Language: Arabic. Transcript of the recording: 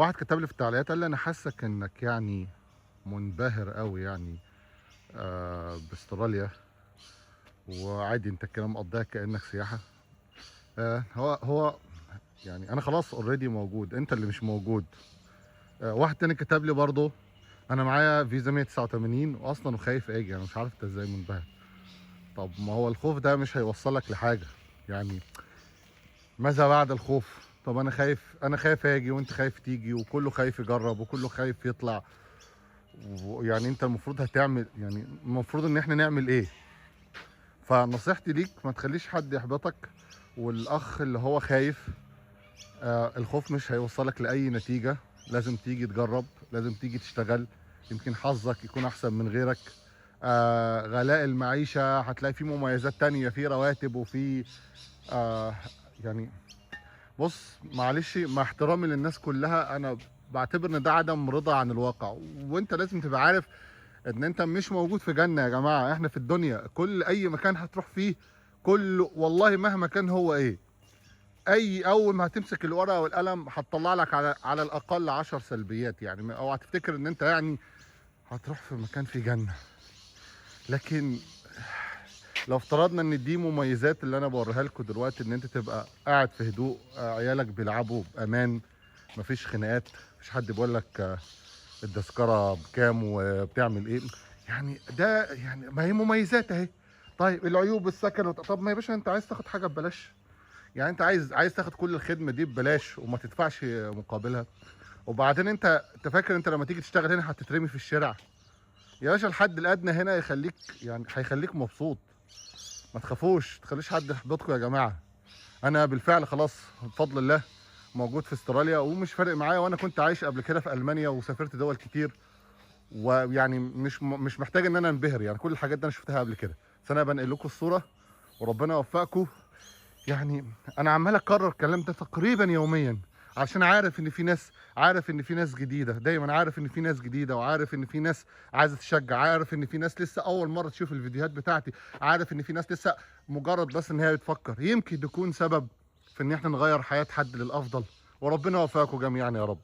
واحد كتب لي في التعليقات قال لي انا حاسك انك يعني منبهر قوي يعني باستراليا، وعادي انت كده مقضيها كانك سياحه. هو يعني انا خلاص اوريدي موجود، انت اللي مش موجود. واحد تاني كتب لي برضه انا معايا فيزا 189 واصلا وخايف اجي. انا مش عارف انت ازاي منبهر. طب ما هو الخوف ده مش هيوصلك لحاجه يعني. ماذا بعد الخوف؟ طب انا خايف اجي وانت خايف تيجي وكله خايف يجرب وكله خايف يطلع. يعني انت المفروض هتعمل، يعني المفروض ان احنا نعمل ايه؟ فنصيحتي ليك ما تخليش حد يحبطك. والاخ اللي هو خايف، الخوف مش هيوصلك لاي نتيجة. لازم تيجي تجرب، لازم تيجي تشتغل. يمكن حظك يكون احسن من غيرك. غلاء المعيشة هتلاقي فيه مميزات تانية، فيه رواتب وفيه آه يعني بص، معلش مع احترامي للناس كلها، انا بعتبر ان ده عدم رضا عن الواقع. وانت لازم تبقى عارف ان انت مش موجود في جنة يا جماعة. احنا في الدنيا، كل اي مكان هتروح فيه، كل والله مهما كان هو ايه، اول ما هتمسك الورقة والقلم هتطلع لك على الاقل 10 سلبيات. يعني اوعى تفتكر ان انت يعني هتروح في مكان فيه جنة. لكن لو افترضنا ان دي مميزات اللي انا بوريها لكم دلوقتي، ان انت تبقى قاعد في هدوء، عيالك بيلعبوا بامان، مفيش خناقات، مفيش حد بيقول لك التذكره بكام وبتعمل ايه. يعني ده يعني ما هي مميزات اهي. طيب العيوب، السكن طب ما يا باشا انت عايز تاخد حاجه ببلاش؟ يعني انت عايز تاخد كل الخدمه دي ببلاش وما تدفعش مقابلها؟ وبعدين انت فاكر انت لما تيجي تشتغل هنا هتترمي في الشارع؟ يا باشا الحد الادنى هنا يخليك، يعني هيخليك مبسوط. ما تخليش حد يحبطكم يا جماعه. انا بالفعل خلاص بفضل الله موجود في استراليا ومش فارق معايا. وانا كنت عايش قبل كده في المانيا وسافرت دول كتير، ويعني مش محتاج ان انا انبهر. يعني كل الحاجات دي انا شفتها قبل كده، بس انا بنقل لكم الصوره وربنا يوفقكم. يعني انا عمال اكرر الكلام ده تقريبا يوميا، عشان عارف ان في ناس جديده. دايما عارف ان في ناس جديده، وعارف ان في ناس عايزه تشجع، عارف ان في ناس لسه اول مره تشوف الفيديوهات بتاعتي، عارف ان في ناس لسه مجرد بس ان هي بتفكر. يمكن يكون سبب في ان احنا نغير حياه حد للافضل. وربنا يوفقكم جميعا يا رب.